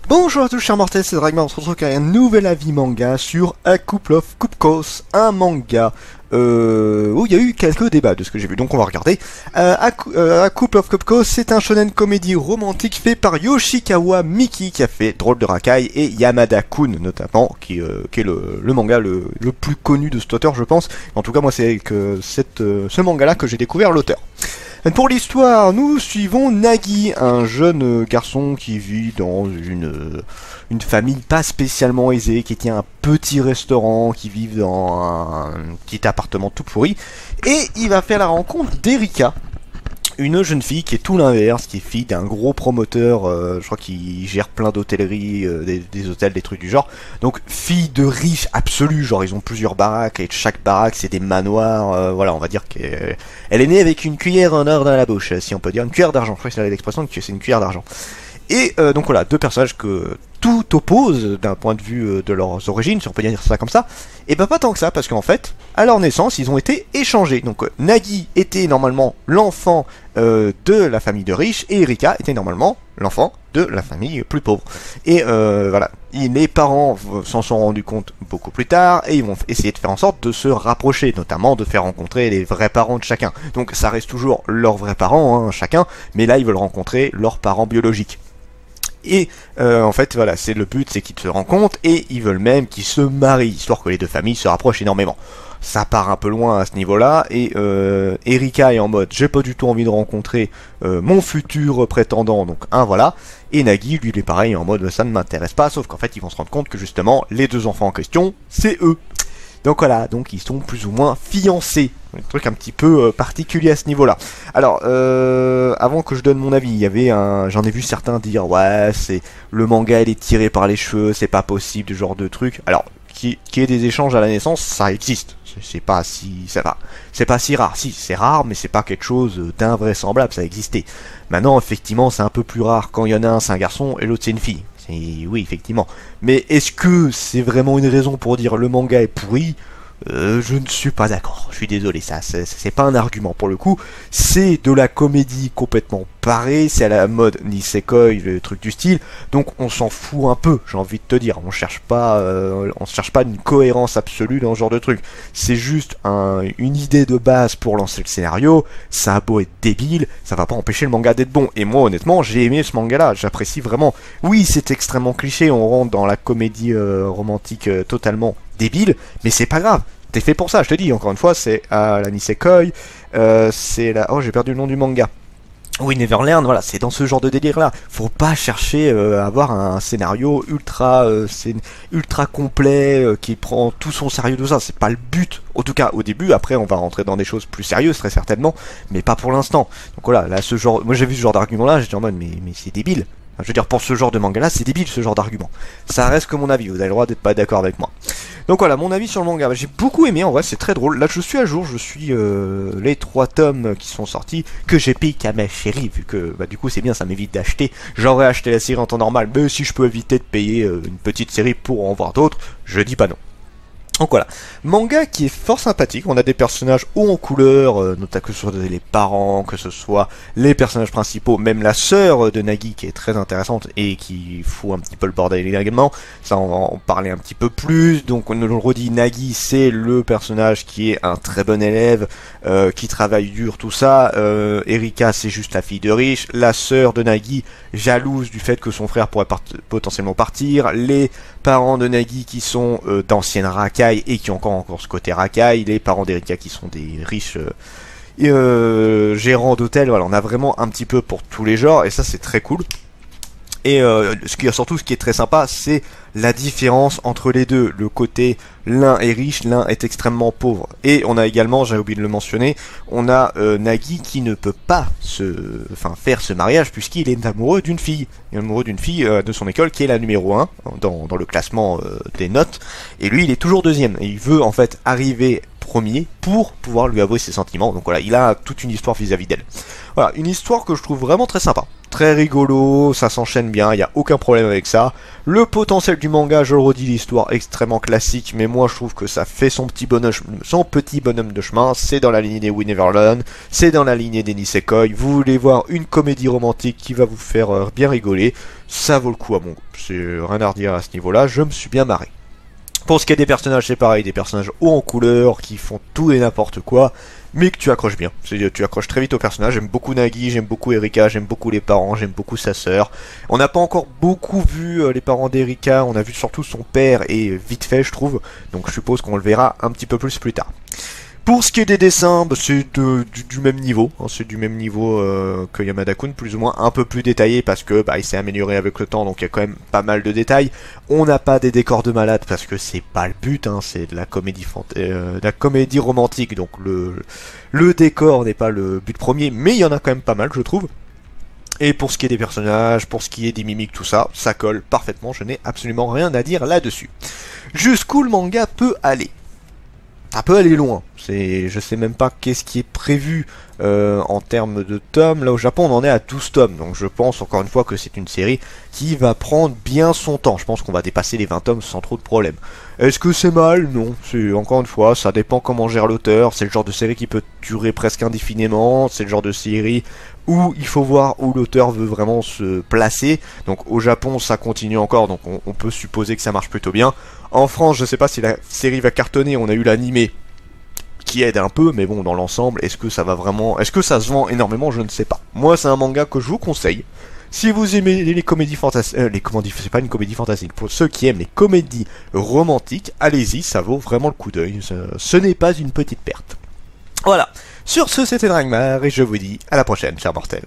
Bonjour à tous chers mortels, c'est Dragman, on se retrouve avec un nouvel avis manga sur A Couple of Cup-Cos, un manga où il y a eu quelques débats de ce que j'ai vu, donc on va regarder. A Couple of Cup-Cos, c'est un shonen comédie romantique fait par Yoshikawa Miki, qui a fait Drôle de Rakai, et Yamada-kun notamment, qui est le manga le plus connu de cet auteur je pense. En tout cas moi c'est avec ce manga là que j'ai découvert l'auteur. Pour l'histoire, nous suivons Nagi, un jeune garçon qui vit dans une famille pas spécialement aisée, qui tient un petit restaurant, qui vit dans un petit appartement tout pourri, et il va faire la rencontre d'Erika, une jeune fille qui est tout l'inverse, qui est fille d'un gros promoteur, je crois qu'il gère plein d'hôtelleries, des hôtels, des trucs du genre. Donc fille de riche absolue, genre ils ont plusieurs baraques, et chaque baraque c'est des manoirs, voilà, on va dire qu'elle est née avec une cuillère en or dans la bouche, si on peut dire, une cuillère d'argent, je crois que c'est l'expression que c'est une cuillère d'argent. Et donc voilà, deux personnages que tout oppose d'un point de vue de leurs origines, si on peut dire ça comme ça. Et ben pas tant que ça, parce qu'en fait, à leur naissance, ils ont été échangés. Donc Nagi était normalement l'enfant de la famille de riches, et Erika était normalement l'enfant de la famille plus pauvre. Et voilà, les parents s'en sont rendus compte beaucoup plus tard, et ils vont essayer de faire en sorte de se rapprocher, notamment de faire rencontrer les vrais parents de chacun. Donc ça reste toujours leurs vrais parents, hein, chacun, mais là ils veulent rencontrer leurs parents biologiques. Et en fait voilà, c'est le but, c'est qu'ils se rencontrent et ils veulent même qu'ils se marient, histoire que les deux familles se rapprochent énormément. Ça part un peu loin à ce niveau-là, et Erika est en mode j'ai pas du tout envie de rencontrer mon futur prétendant, donc voilà. Et Nagi lui il est pareil en mode ça ne m'intéresse pas, sauf qu'en fait ils vont se rendre compte que justement les deux enfants en question c'est eux. Donc voilà, donc ils sont plus ou moins fiancés. Un truc un petit peu particulier à ce niveau-là. Alors, avant que je donne mon avis, il y avait j'en ai vu certains dire ouais, c'est le manga il est tiré par les cheveux, c'est pas possible, ce genre de truc. Alors, qu'il y ait des échanges à la naissance, ça existe. C'est pas si rare. Si, c'est rare, mais c'est pas quelque chose d'invraisemblable, ça a existé. Maintenant, effectivement, c'est un peu plus rare quand il y en a un, c'est un garçon et l'autre c'est une fille. Oui, effectivement. Mais est-ce que c'est vraiment une raison pour dire le manga est pourri ? Je ne suis pas d'accord, je suis désolé, ça c'est pas un argument pour le coup, c'est de la comédie complètement parée, c'est à la mode Nisekoi, le truc du style, donc on s'en fout un peu, j'ai envie de te dire, on cherche pas une cohérence absolue dans ce genre de truc, c'est juste une idée de base pour lancer le scénario, ça a beau être débile, ça va pas empêcher le manga d'être bon, et moi honnêtement j'ai aimé ce manga là, j'apprécie vraiment, oui c'est extrêmement cliché, on rentre dans la comédie romantique totalement débile, mais c'est pas grave, t'es fait pour ça, je te dis, encore une fois, c'est la Nisekoi, c'est la... Oh, j'ai perdu le nom du manga. Oui, Neverland, voilà, c'est dans ce genre de délire-là. Faut pas chercher à avoir un scénario ultra complet, qui prend tout son sérieux, tout ça, c'est pas le but. En tout cas, au début, après, on va rentrer dans des choses plus sérieuses, très certainement, mais pas pour l'instant. Donc voilà, là, ce genre... Moi, j'ai vu ce genre d'argument-là, j'étais en mode, mais c'est débile. Je veux dire, pour ce genre de manga là, c'est débile ce genre d'argument. Ça reste que mon avis, vous avez le droit d'être pas d'accord avec moi. Donc voilà, mon avis sur le manga, j'ai beaucoup aimé, en vrai c'est très drôle. Là je suis à jour, je suis les 3 tomes qui sont sortis, que j'ai payé qu'à ma chérie, vu que du coup c'est bien, ça m'évite d'acheter. J'aurais acheté la série en temps normal, mais si je peux éviter de payer une petite série pour en voir d'autres, je dis pas non. Donc voilà, manga qui est fort sympathique, on a des personnages hauts en couleur, notamment que ce soit les parents, que ce soit les personnages principaux, même la sœur de Nagi qui est très intéressante et qui fout un petit peu le bordel également, ça on va en parler un petit peu plus. Donc on le redit, Nagi c'est le personnage qui est un très bon élève, qui travaille dur, tout ça. Erika c'est juste la fille de riche, la sœur de Nagi jalouse du fait que son frère pourrait potentiellement partir, les parents de Nagi qui sont d'anciennes racailles et qui ont encore ce côté racaille, les parents d'Erika qui sont des riches gérants d'hôtels, voilà, on a vraiment un petit peu pour tous les genres et ça c'est très cool. Et ce qui est très sympa, c'est la différence entre les deux. Le côté, l'un est riche, l'un est extrêmement pauvre. Et on a également, j'ai oublié de le mentionner, on a Nagi qui ne peut pas faire ce mariage puisqu'il est amoureux d'une fille. Il est amoureux d'une fille de son école qui est la numéro 1 dans le classement des notes. Et lui, il est toujours deuxième. Et il veut en fait arriver premier pour pouvoir lui avouer ses sentiments. Donc voilà, il a toute une histoire vis-à-vis d'elle. Voilà, une histoire que je trouve vraiment très sympa. Très rigolo, ça s'enchaîne bien, il n'y a aucun problème avec ça. Le potentiel du manga, je le redis, l'histoire extrêmement classique, mais moi je trouve que ça fait son petit bonhomme de chemin. C'est dans la lignée des We Never Learn, c'est dans la lignée des Nisekoi. Vous voulez voir une comédie romantique qui va vous faire bien rigoler, ça vaut le coup à mon goût. C'est rien à redire à ce niveau-là, je me suis bien marré. Pour ce qui est des personnages, c'est pareil, des personnages hauts en couleur, qui font tout et n'importe quoi, mais que tu accroches bien. Tu accroches très vite au personnage. J'aime beaucoup Nagi, j'aime beaucoup Erika, j'aime beaucoup les parents, j'aime beaucoup sa sœur. On n'a pas encore beaucoup vu les parents d'Erika, on a vu surtout son père, et vite fait je trouve, donc je suppose qu'on le verra un petit peu plus tard. Pour ce qui est des dessins, bah, c'est du même niveau, hein, c'est du même niveau que Yamada-kun, plus ou moins un peu plus détaillé parce que bah, il s'est amélioré avec le temps, donc il y a quand même pas mal de détails. On n'a pas des décors de malade parce que c'est pas le but, hein, c'est de la comédie romantique, donc le décor n'est pas le but premier, mais il y en a quand même pas mal, je trouve. Et pour ce qui est des personnages, pour ce qui est des mimiques, tout ça, ça colle parfaitement, je n'ai absolument rien à dire là-dessus. Jusqu'où le manga peut aller? Ça peut aller loin. Je sais même pas qu'est-ce qui est prévu en termes de tomes. Là au Japon on en est à 12 tomes. Donc je pense encore une fois que c'est une série qui va prendre bien son temps. Je pense qu'on va dépasser les 20 tomes sans trop de problèmes. Est-ce que c'est mal? Non. C'est encore une fois, ça dépend comment gère l'auteur. C'est le genre de série qui peut durer presque indéfiniment. C'est le genre de série où il faut voir où l'auteur veut vraiment se placer. Donc au Japon ça continue encore. Donc on peut supposer que ça marche plutôt bien. En France, je sais pas si la série va cartonner. On a eu l'animé qui aide un peu, mais bon, dans l'ensemble, est-ce que ça va vraiment... Est-ce que ça se vend énormément? Je ne sais pas. Moi, c'est un manga que je vous conseille. Si vous aimez les comédies fantastiques... c'est pas une comédie fantastique. Pour ceux qui aiment les comédies romantiques, allez-y, ça vaut vraiment le coup d'œil. Ce n'est pas une petite perte. Voilà. Sur ce, c'était Dragmar, et je vous dis à la prochaine, chers mortels.